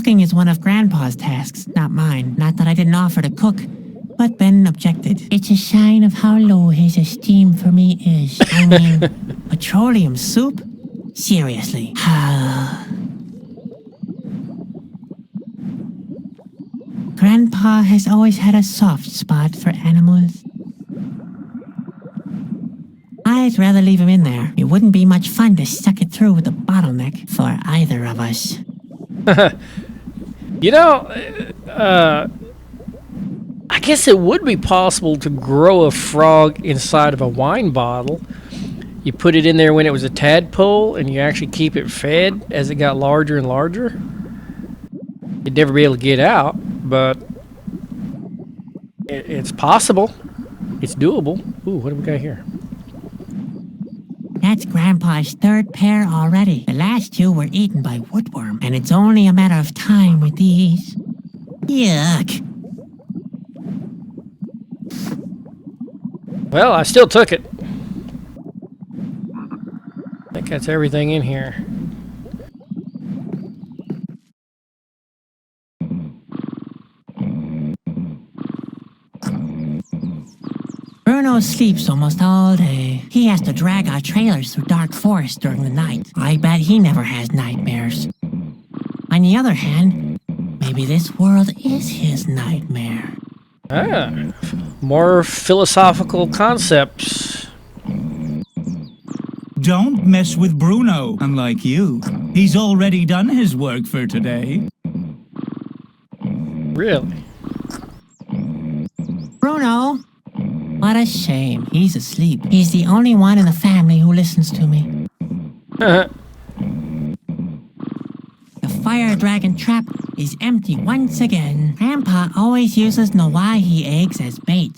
Cooking is one of Grandpa's tasks, not mine. Not that I didn't offer to cook, but Ben objected. It's a sign of how low his esteem for me is. I mean, petroleum soup? Seriously. Grandpa has always had a soft spot for animals. I'd rather leave him in there. It wouldn't be much fun to suck it through with a bottleneck for either of us. You know, I guess it would be possible to grow a frog inside of a wine bottle. You put it in there when it was a tadpole, and you actually keep it fed as it got larger and larger. You'd never be able to get out, but it's possible. It's doable. Ooh, what do we got here? That's Grandpa's third pair already. The last two were eaten by woodworm, and it's only a matter of time with these. Yuck. Well, I still took it. I think that's everything in here. Bruno sleeps almost all day. He has to drag our trailers through dark forests during the night. I bet he never has nightmares. On the other hand, maybe this world is his nightmare. Ah, more philosophical concepts. Don't mess with Bruno, unlike you. He's already done his work for today. Really? Bruno? What a shame. He's asleep. He's the only one in the family who listens to me. The fire dragon trap is empty once again. Grandpa always uses Nawahi eggs as bait.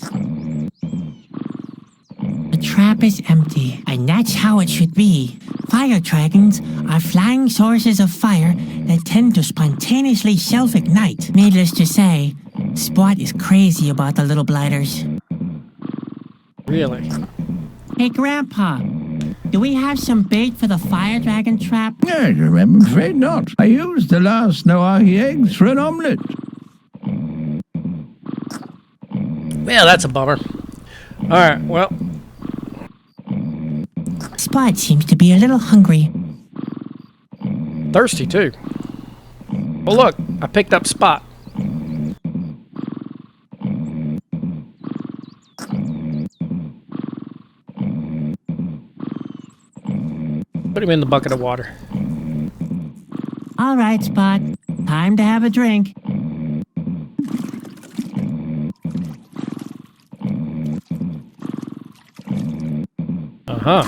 The trap is empty, and that's how it should be. Fire dragons are flying sources of fire that tend to spontaneously self-ignite. Needless to say, Spot is crazy about the little blighters. Really? Hey, Grandpa, do we have some bait for the fire dragon trap? I'm afraid not. I used the last Nawahi eggs for an omelette. Well, that's a bummer. Alright, well. Spot seems to be a little hungry. Thirsty, too. Oh, look, I picked up Spot. Put him in the bucket of water. All right, Spot. Time to have a drink. Uh-huh.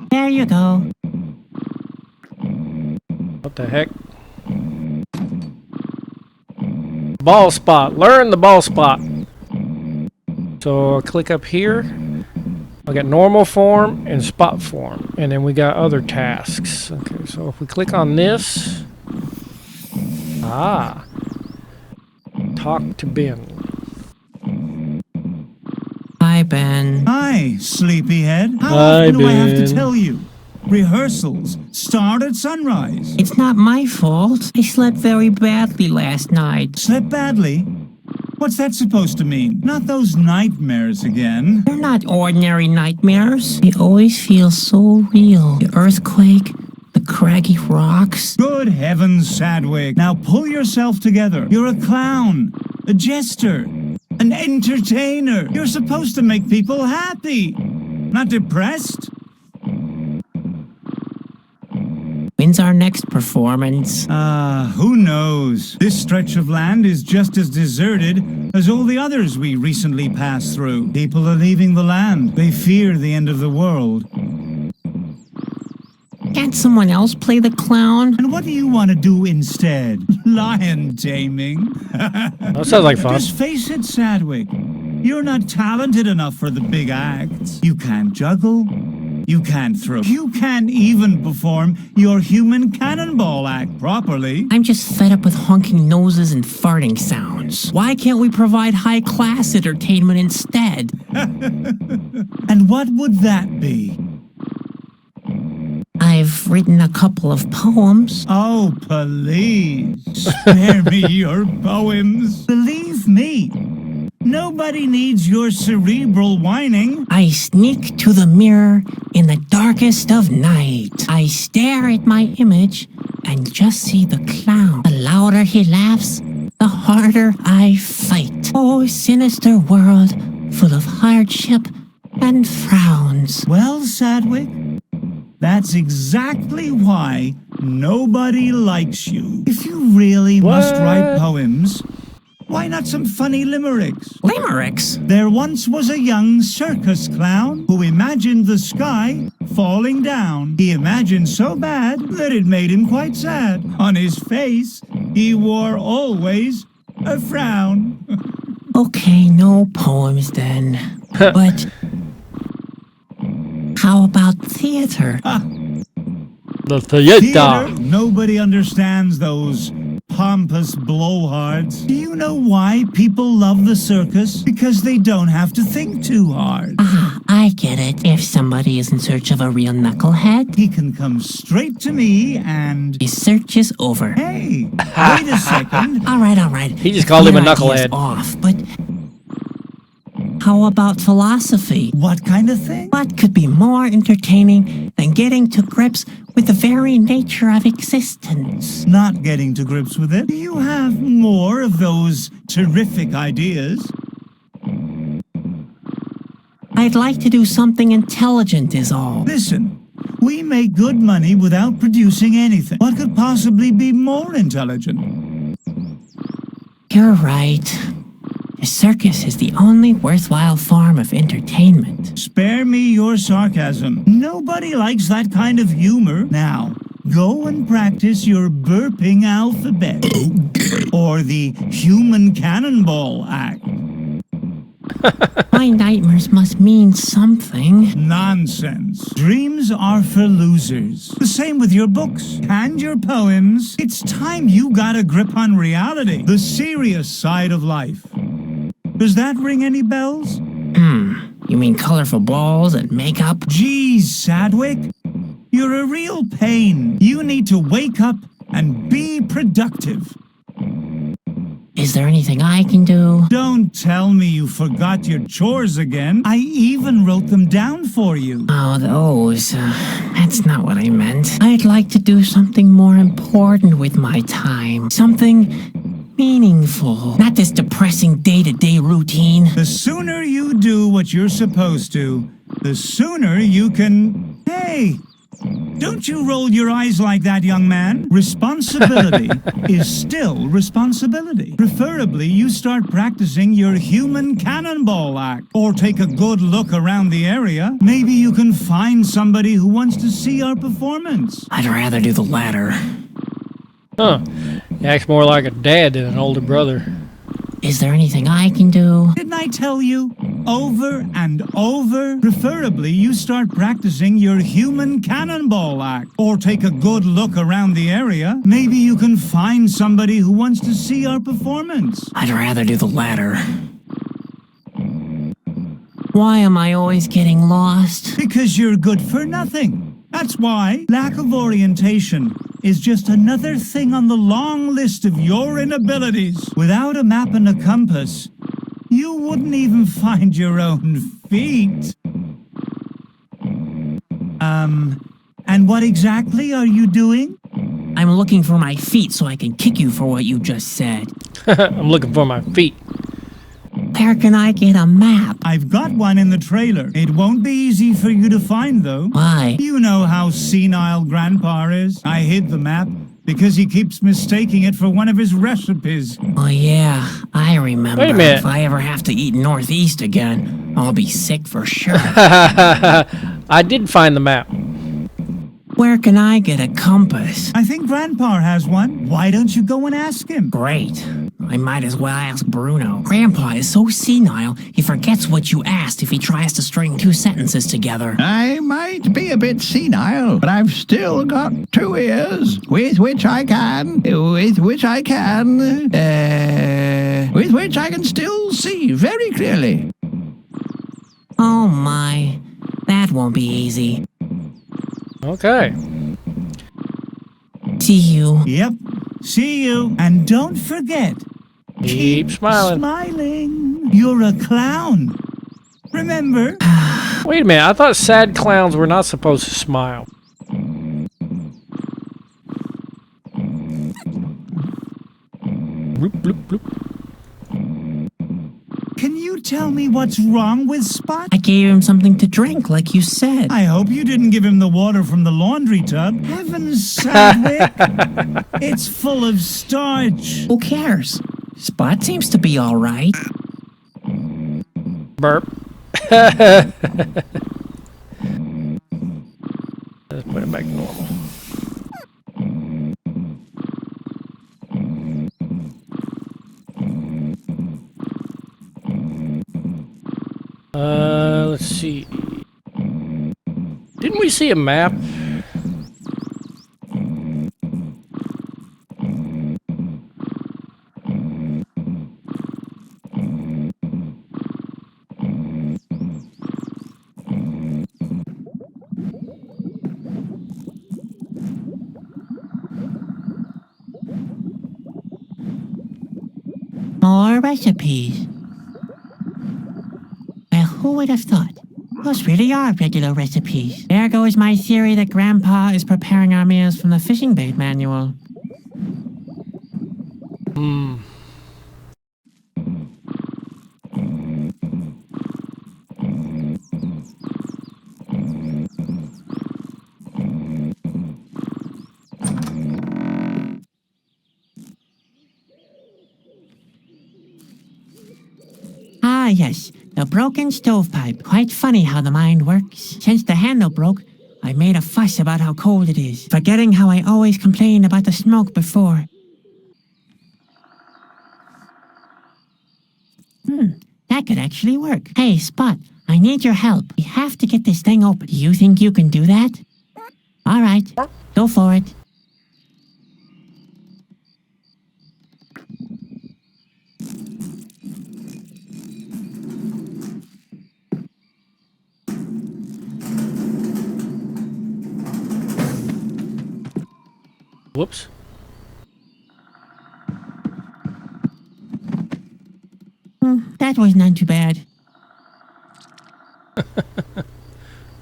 There you go. What the heck? Ball spot. Learn the ball spot. So I'll click up here. I got normal form and spot form. And then we got other tasks. Okay, so if we click on this. Ah. Talk to Ben. Hi, Ben. Hi, sleepyhead. How Hi, often do I have to Ben. tell you? Rehearsals start at sunrise. It's not my fault. I slept very badly last night. Slept badly? What's that supposed to mean? Not those nightmares again. They're not ordinary nightmares. They always feel so real. The earthquake, the craggy rocks. Good heavens, Sadwick. Now pull yourself together. You're a clown, a jester, an entertainer. You're supposed to make people happy, not depressed. When's our next performance? Who knows? This stretch of land is just as deserted as all the others we recently passed through. People are leaving the land. They fear the end of the world. Can't someone else play the clown? And what do you want to do instead? Lion taming? That sounds like fun. Just face it, Sadwick. You're not talented enough for the big acts. You can't juggle. You can't throw. You can't even perform your human cannonball act properly. I'm just fed up with honking noses and farting sounds. Why can't we provide high-class entertainment instead? And what would that be? I I've written a couple of poems. Oh, please, spare me your poems. Believe me, nobody needs your cerebral whining. I sneak to the mirror in the darkest of night. I stare at my image and just see the clown. The louder he laughs, the harder I fight. Oh, sinister world, full of hardship and frowns. Well, Sadwick, that's exactly why nobody likes you. If you really must write poems, why not some funny limericks? Limericks? There once was a young circus clown who imagined the sky falling down. He imagined so bad that it made him quite sad. On his face, he wore always a frown. Okay, no poems then. But how about theater? The theater. Theater, nobody understands those pompous blowhards. Do you know why people love the circus? Because they don't have to think too hard. Ah, I get it. If somebody is in search of a real knucklehead, He can come straight to me and... his search is over. Hey, wait a second. All right. He just called him a Your idea's knucklehead. off, but how about philosophy? What kind of thing? What could be more entertaining than getting to grips with the very nature of existence? Not getting to grips with it. Do you have more of those terrific ideas? I'd like to do something intelligent is all. Listen, we make good money without producing anything. What could possibly be more intelligent? You're right. The circus is the only worthwhile form of entertainment. Spare me your sarcasm. Nobody likes that kind of humor. Now, go and practice your burping alphabet. Or the human cannonball act. My nightmares must mean something. Nonsense. Dreams are for losers. The same with your books and your poems. It's time you got a grip on reality, the serious side of life. Does that ring any bells? You mean colorful balls and makeup? Geez, Sadwick, you're a real pain. You need to wake up and be productive. Is there anything I can do? Don't tell me you forgot your chores again. I even wrote them down for you. Oh, those. That's not what I meant. I'd like to do something more important with my time. Something meaningful. Not this depressing day-to-day routine. The sooner you do what you're supposed to, the sooner you can... Hey! Don't you roll your eyes like that, young man. Responsibility is still responsibility. Preferably, you start practicing your human cannonball act. Or take a good look around the area. Maybe you can find somebody who wants to see our performance. I'd rather do the latter. Huh. He acts more like a dad than an older brother. Is there anything I can do? Didn't I tell you? Over and over. Preferably, you start practicing your human cannonball act. Or take a good look around the area. Maybe you can find somebody who wants to see our performance. I'd rather do the latter. Why am I always getting lost? Because you're good for nothing. That's why. Lack of orientation is just another thing on the long list of your inabilities. Without a map and a compass, you wouldn't even find your own feet. And what exactly are you doing? I'm looking for my feet so I can kick you for what you just said. I'm looking for my feet. Where can I get a map? I've got one in the trailer. It won't be easy for you to find, though. Why? You know how senile Grandpa is. I hid the map because he keeps mistaking it for one of his recipes. Oh yeah, I remember. Wait a minute. If I ever have to eat Northeast again, I'll be sick for sure. I did find the map. Where can I get a compass? I think Grandpa has one. Why don't you go and ask him? Great. I might as well ask Bruno. Grandpa is so senile, he forgets what you asked if he tries to string two sentences together. I might be a bit senile, but I've still got 2 ears with which I can still see very clearly. Oh my, that won't be easy. Okay. See you. Yep. See you. And don't forget, Keep smiling. smiling. You're a clown. Remember? Wait a minute. I thought sad clowns were not supposed to smile. Bloop, bloop, bloop. Can you tell me what's wrong with Spot? I gave him something to drink, like you said. I hope you didn't give him the water from the laundry tub. Heavens, Sadwick. It's full of starch. Who cares? Spot seems to be all right. Burp. Let's put it back to normal. Let's see. Didn't we see a map? More recipes. Well, who would have thought? Those really are regular recipes. There goes my theory that Grandpa is preparing our meals from the fishing bait manual. Hmm. Ah, yes, the broken stovepipe. Quite funny how the mind works. Since the handle broke, I made a fuss about how cold it is, forgetting how I always complained about the smoke before. That could actually work. Hey, Spot, I need your help. We have to get this thing open. Do you think you can do that? All right, go for it. Whoops. That was not too bad.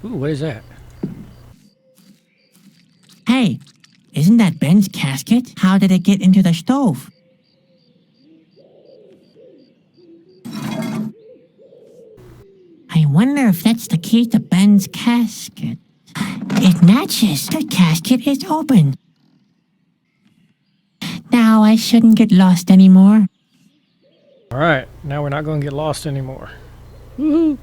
Ooh, what is that? Hey, isn't that Ben's casket? How did it get into the stove? I wonder if that's the key to Ben's casket. It matches. The casket is open. Now I shouldn't get lost anymore. All right, now we're not going to get lost anymore. Woohoo!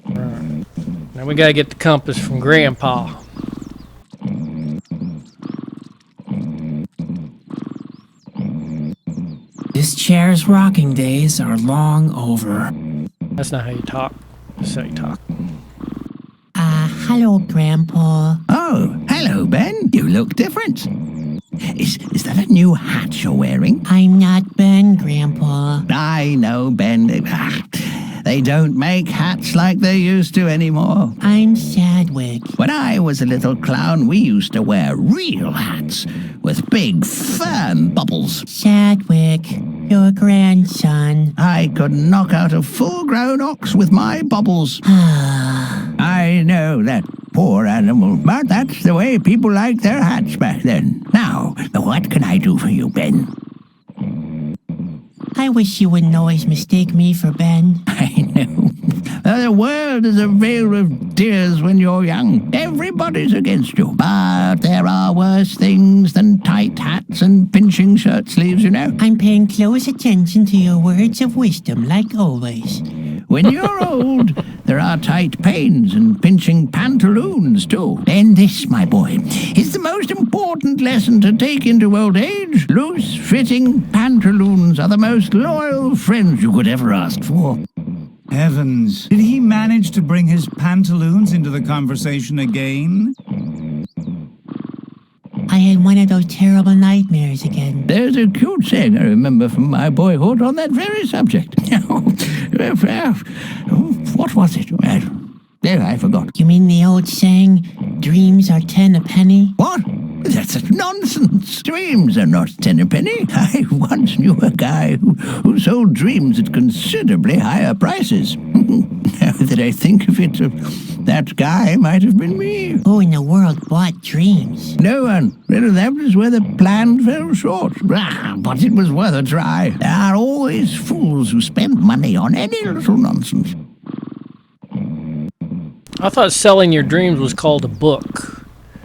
Right. Now we got to get the compass from Grandpa. This chair's rocking days are long over. That's not how you talk. That's how you talk. Hello, Grandpa. Oh, hello, Ben. You look different. Is that a new hat you're wearing? I'm not Ben, Grandpa. I know, Ben. They don't make hats like they used to anymore. I'm Sadwick. When I was a little clown, we used to wear real hats with big fern bubbles. Sadwick, your grandson. I could knock out a full-grown ox with my bubbles. I know that poor animal, but that's the way people liked their hats back then. Now, what can I do for you, Ben? I wish you wouldn't always mistake me for Ben. I know. The world is a veil of tears when you're young. Everybody's against you. But there are worse things than tight hats and pinching shirt sleeves, you know. I'm paying close attention to your words of wisdom, like always. When you're old, there are tight pains and pinching pantaloons, too. And this, my boy, is the most important lesson to take into old age. Loose-fitting pantaloons are the most loyal friends you could ever ask for. Heavens, did he manage to bring his pantaloons into the conversation again? I had one of those terrible nightmares again. There's a cute saying I remember from my boyhood on that very subject. What was it? There, I forgot. You mean the old saying, dreams are 10 a penny? What? That's nonsense. Dreams are not 10 a penny. I once knew a guy who sold dreams at considerably higher prices. Now that I think of it, that guy might have been me. Who in the world bought dreams? No one. Well, that was where the plan fell short. But it was worth a try. There are always fools who spend money on any little nonsense. I thought selling your dreams was called a book.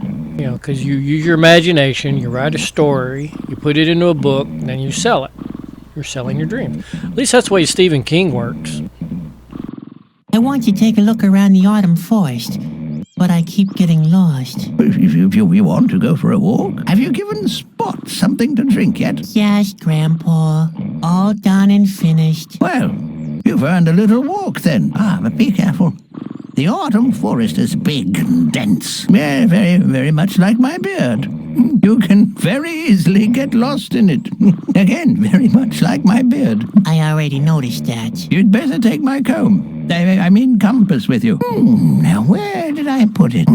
You know, because you use your imagination, you write a story, you put it into a book, and then you sell it. You're selling your dream. At least that's the way Stephen King works. I want to take a look around the autumn forest, but I keep getting lost. If you want to go for a walk, have you given Spot something to drink yet? Yes, Grandpa. All done and finished. Well, you've earned a little walk then. But be careful. The autumn forest is big and dense. Very, very, very much like my beard. You can very easily get lost in it. Again, very much like my beard. I already noticed that. You'd better take my comb. I mean compass with you. Now, where did I put it? I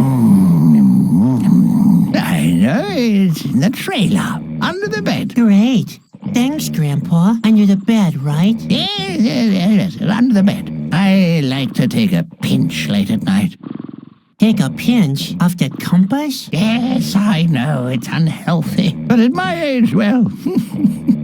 know, it's in the trailer. Under the bed. Great. Thanks, Grandpa. Under the bed, right? Yes, under the bed. I like to take a pinch late at night. Take a pinch of the compass? Yes, I know, it's unhealthy. But at my age, well...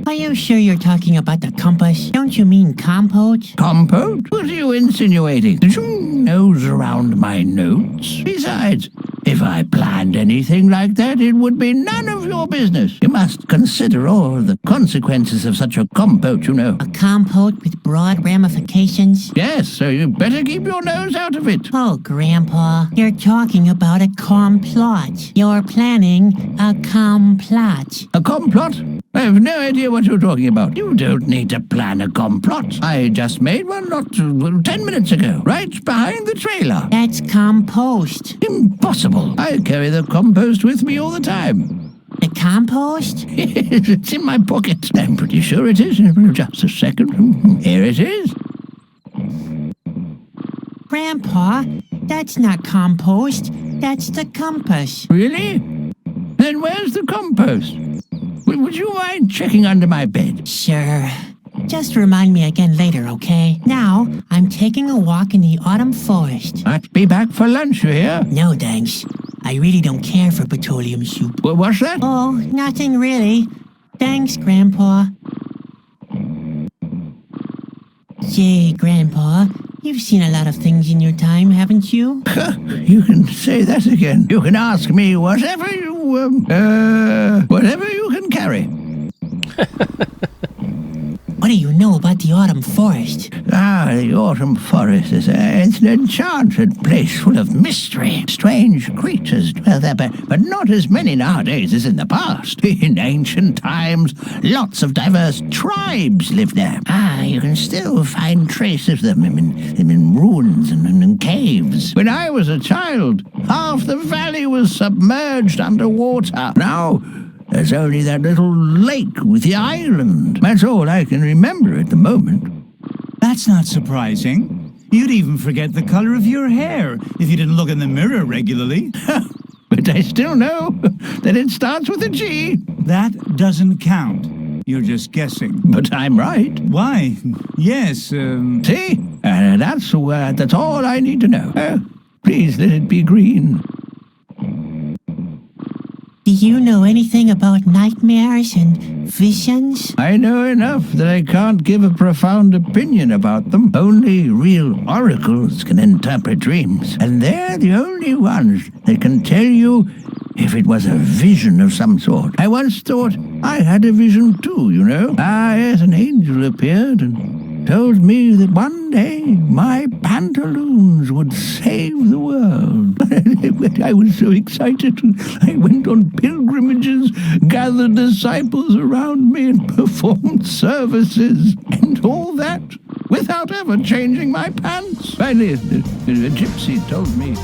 Are you sure you're talking about the compass? Don't you mean compote? Compote? What are you insinuating? Did you nose around my notes? Besides, if I planned anything like that, it would be none of your business. You must consider all the consequences of such a compote, you know. A compote with broad ramifications? Yes, so you better keep your nose out of it. Oh, Grandpa, you're talking about a complot. You're planning a complot. A complot? I have no idea what you're talking about. You don't need to plan a complot. I just made one not 10 minutes ago, right behind the trailer. That's compost. Impossible. I carry the compost with me all the time. The compost? It's in my pocket. I'm pretty sure it is. Just a second. Here it is. Grandpa, that's not compost. That's the compass. Really? Then where's the compost? Would you mind checking under my bed? Sure. Just remind me again later, okay? Now, I'm taking a walk in the autumn forest. I'll be back for lunch, you hear? No, thanks. I really don't care for petroleum soup. What's that? Oh, nothing really. Thanks, Grandpa. Say, Grandpa, you've seen a lot of things in your time, haven't you? You can say that again. You can ask me whatever you can carry. What do you know about the autumn forest? The autumn forest is it's an enchanted place full of mystery. Strange creatures dwell there, but not as many nowadays as in the past. In ancient times, lots of diverse tribes lived there. You can still find traces of them in ruins and in caves. When I was a child, half the valley was submerged underwater. Now, there's only that little lake with the island. That's all I can remember at the moment. That's not surprising. You'd even forget the color of your hair if you didn't look in the mirror regularly. But I still know that it starts with a G. That doesn't count. You're just guessing. But I'm right. Why? Yes, See? That's all I need to know. Please let it be green. Do you know anything about nightmares and visions? I know enough that I can't give a profound opinion about them. Only real oracles can interpret dreams, and they're the only ones that can tell you if it was a vision of some sort. I once thought I had a vision too, you know. Yes, an angel appeared and told me that one day my pantaloons would save the world. I was so excited. I went on pilgrimages, gathered disciples around me, and performed services, and all that without ever changing my pants. Finally, a gypsy told me